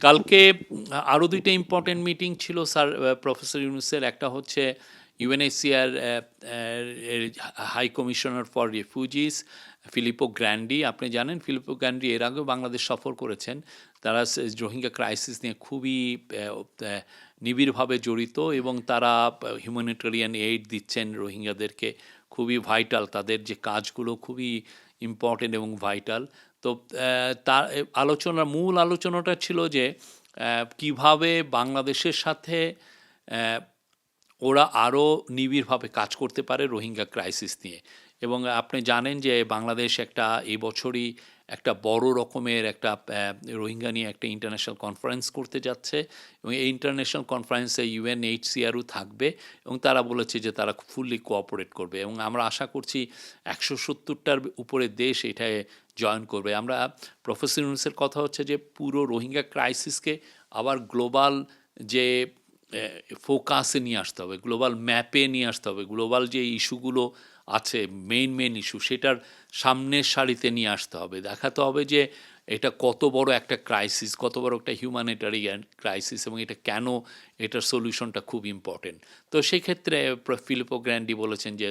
কালকে আরও দুইটা ইম্পর্টেন্ট মিটিং ছিল স্যার প্রফেসর ইউনুসের। একটা হচ্ছে ইউএনএইচসিআর এর high commissioner for refugees Filippo Grandi. আপনি জানেন ফিলিপো গ্র্যান্ডি এর আগেও বাংলাদেশ সফর করেছেন। তারা রোহিঙ্গা ক্রাইসিস নিয়ে খুবই নিবিড়ভাবে জড়িত এবং তারা হিউম্যানিটেরিয়ান এইড দিচ্ছেন রোহিঙ্গাদেরকে। খুবই ভাইটাল, তাদের যে কাজগুলো খুবই ইম্পর্টেন্ট এবং ভাইটাল। তো তার মূল আলোচনাটা ছিল যে কিভাবে বাংলাদেশের সাথে ওরা আরও নিবিড়ভাবে কাজ করতে পারে রোহিঙ্গা ক্রাইসিস নিয়ে। এবং আপনি জানেন যে বাংলাদেশ এই বছরই একটা বড় রকমের একটা রোহিঙ্গা নিয়ে একটা ইন্টারন্যাশনাল কনফারেন্স করতে যাচ্ছে এবং এই ইন্টারন্যাশনাল কনফারেন্সে ইউএনএইচসিআরও থাকবে এবং তারা বলেছে যে তারা ফুললি কোঅপারেট করবে এবং আমরা আশা করছি 170টার উপরে দেশ এটায় জয়েন করবে। আমরা প্রফেসর ইউনুসের কথা হচ্ছে যে পুরো রোহিঙ্গা ক্রাইসিসকে আবার গ্লোবাল যে ফোকাসে নিয়ে আসতে হবে, গ্লোবাল ম্যাপে নিয়ে আসতে হবে, গ্লোবাল যে ইস্যুগুলো আছে মেইন ইস্যু সেটার সামনের সারিতে নিয়ে আসতে হবে। দেখাতে হবে যে এটা কত বড় একটা ক্রাইসিস, কত বড় একটা হিউম্যানিটারিয়ান ক্রাইসিস এবং এটা কেন, এটার সলিউশনটা খুব ইম্পর্টেন্ট। তো সেই ক্ষেত্রে ফিলিপো গ্র্যান্ডি বলেছেন যে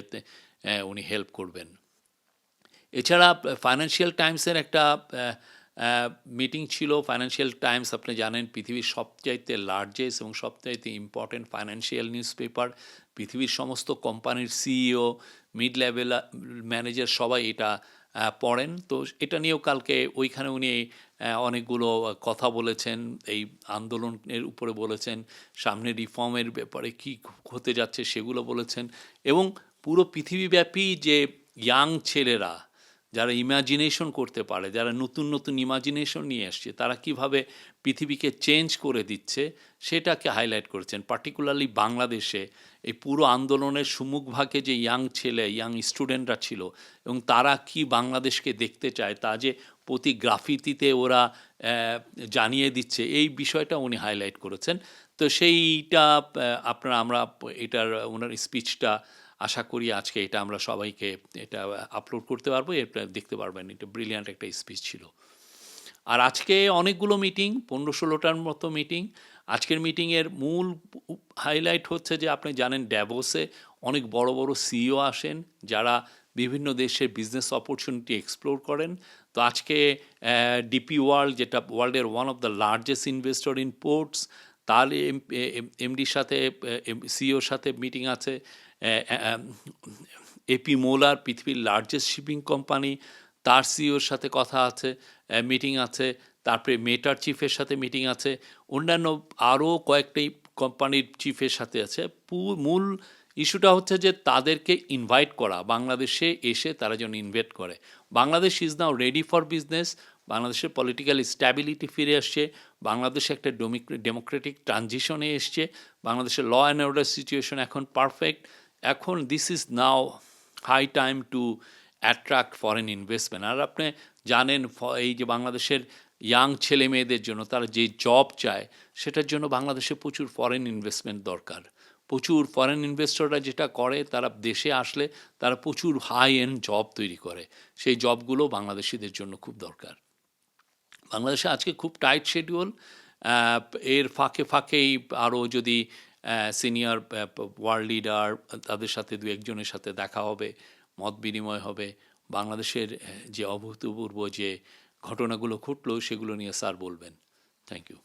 উনি হেল্প করবেন। এছাড়া ফাইন্যান্সিয়াল টাইমসের একটা মিটিং ছিল। ফাইন্যান্সিয়াল টাইমস আপনি জানেন পৃথিবীর সবচাইতে লার্জেস্ট এবং সবচাইতে ইম্পর্টেন্ট ফাইন্যান্সিয়াল নিউজ পেপার। পৃথিবীর সমস্ত কোম্পানির সিইও, মিড লেভেল ম্যানেজার সবাই এটা পড়েন। তো এটা নিয়েও কালকে ওইখানে উনি অনেকগুলো কথা বলেছেন, এই আন্দোলনের উপরে বলেছেন, সামনে রিফর্মের ব্যাপারে কী হতে যাচ্ছে সেগুলো বলেছেন এবং পুরো পৃথিবীব্যাপী যে ইয়াং ছেলেরা যারা ইমাজিনেশন করতে পারে, যারা নতুন নতুন ইমাজিনেশন নিয়ে আসছে, তারা কিভাবে পৃথিবীকে চেঞ্জ করে দিচ্ছে সেটাকে হাইলাইট করেছেন। পার্টিকুলারলি বাংলাদেশে এই পুরো আন্দোলনের সম্মুখভাগে যে ইয়াং স্টুডেন্টরা ছিল এবং তারা কি বাংলাদেশকে দেখতে চায় তা যে প্রতি গ্রাফিতিতে ওরা জানিয়ে দিচ্ছে, এই বিষয়টা উনি হাইলাইট করেছেন। তো সেইটা আমরা এটার ওনার স্পিচটা আশা করি আজকে এটা আমরা সবাইকে এটা আপলোড করতে পারবো, এটা দেখতে পারবেন। এটা ব্রিলিয়ান্ট একটা স্পিচ ছিল। আর আজকে অনেকগুলো মিটিং, 15-16টার মতো মিটিং। আজকের মিটিংয়ের মূল হাইলাইট হচ্ছে যে আপনি জানেন ড্যাভোসে অনেক বড় বড় সিইও আসেন যারা বিভিন্ন দেশের বিজনেস অপরচুনিটি এক্সপ্লোর করেন। তো আজকে ডিপি ওয়ার্ল্ড, যেটা ওয়ার্ল্ডের one of the largest investor in ports, তার এমডির সাথে সিইওর সাথে মিটিং আছে। এপি মোলার, পৃথিবীর লার্জেস্ট শিপিং কোম্পানি, তার সিইওর সাথে কথা আছে, মিটিং আছে। তারপরে মেটার চিফের সাথে মিটিং আছে, অন্যান্য আরও কয়েকটি কোম্পানির চিফের সাথে আছে। মূল ইস্যুটা হচ্ছে যে তাদেরকে ইনভাইট করা, বাংলাদেশে এসে তারা যেন ইনভেস্ট করে। Bangladesh is now ready for business. বাংলাদেশের পলিটিক্যাল স্ট্যাবিলিটি ফিরে আসছে, বাংলাদেশে একটা ডেমোক্রেটিক ট্রানজিশনে এসছে, বাংলাদেশের ল অ্যান্ড অর্ডার সিচুয়েশন এখন পারফেক্ট। এখন this is now high time to attract foreign investment. আর আপনি জানেন এই যে বাংলাদেশের ইয়াং ছেলে মেয়েদের জন্য তারা যে জব চায় সেটার জন্য বাংলাদেশে প্রচুর ফরেন ইনভেস্টমেন্ট দরকার। প্রচুর ফরেন ইনভেস্টররা যেটা করে, তারা দেশে আসলে তারা প্রচুর হাই এন্ড জব তৈরি করে। সেই জবগুলো বাংলাদেশিদের জন্য খুব দরকার। বাংলাদেশে আজকে খুব টাইট শিডিউল। এর ফাঁকেই আরও যদি সিনিয়র ওয়ার্ল্ড লিডার, তাদের সাথে দু একজনের সাথে দেখা হবে, মত বিনিময় হবে। বাংলাদেশের যে অভূতপূর্ব যে ঘটনাগুলো ঘটলো সেগুলো নিয়ে স্যার বলবেন। Thank you.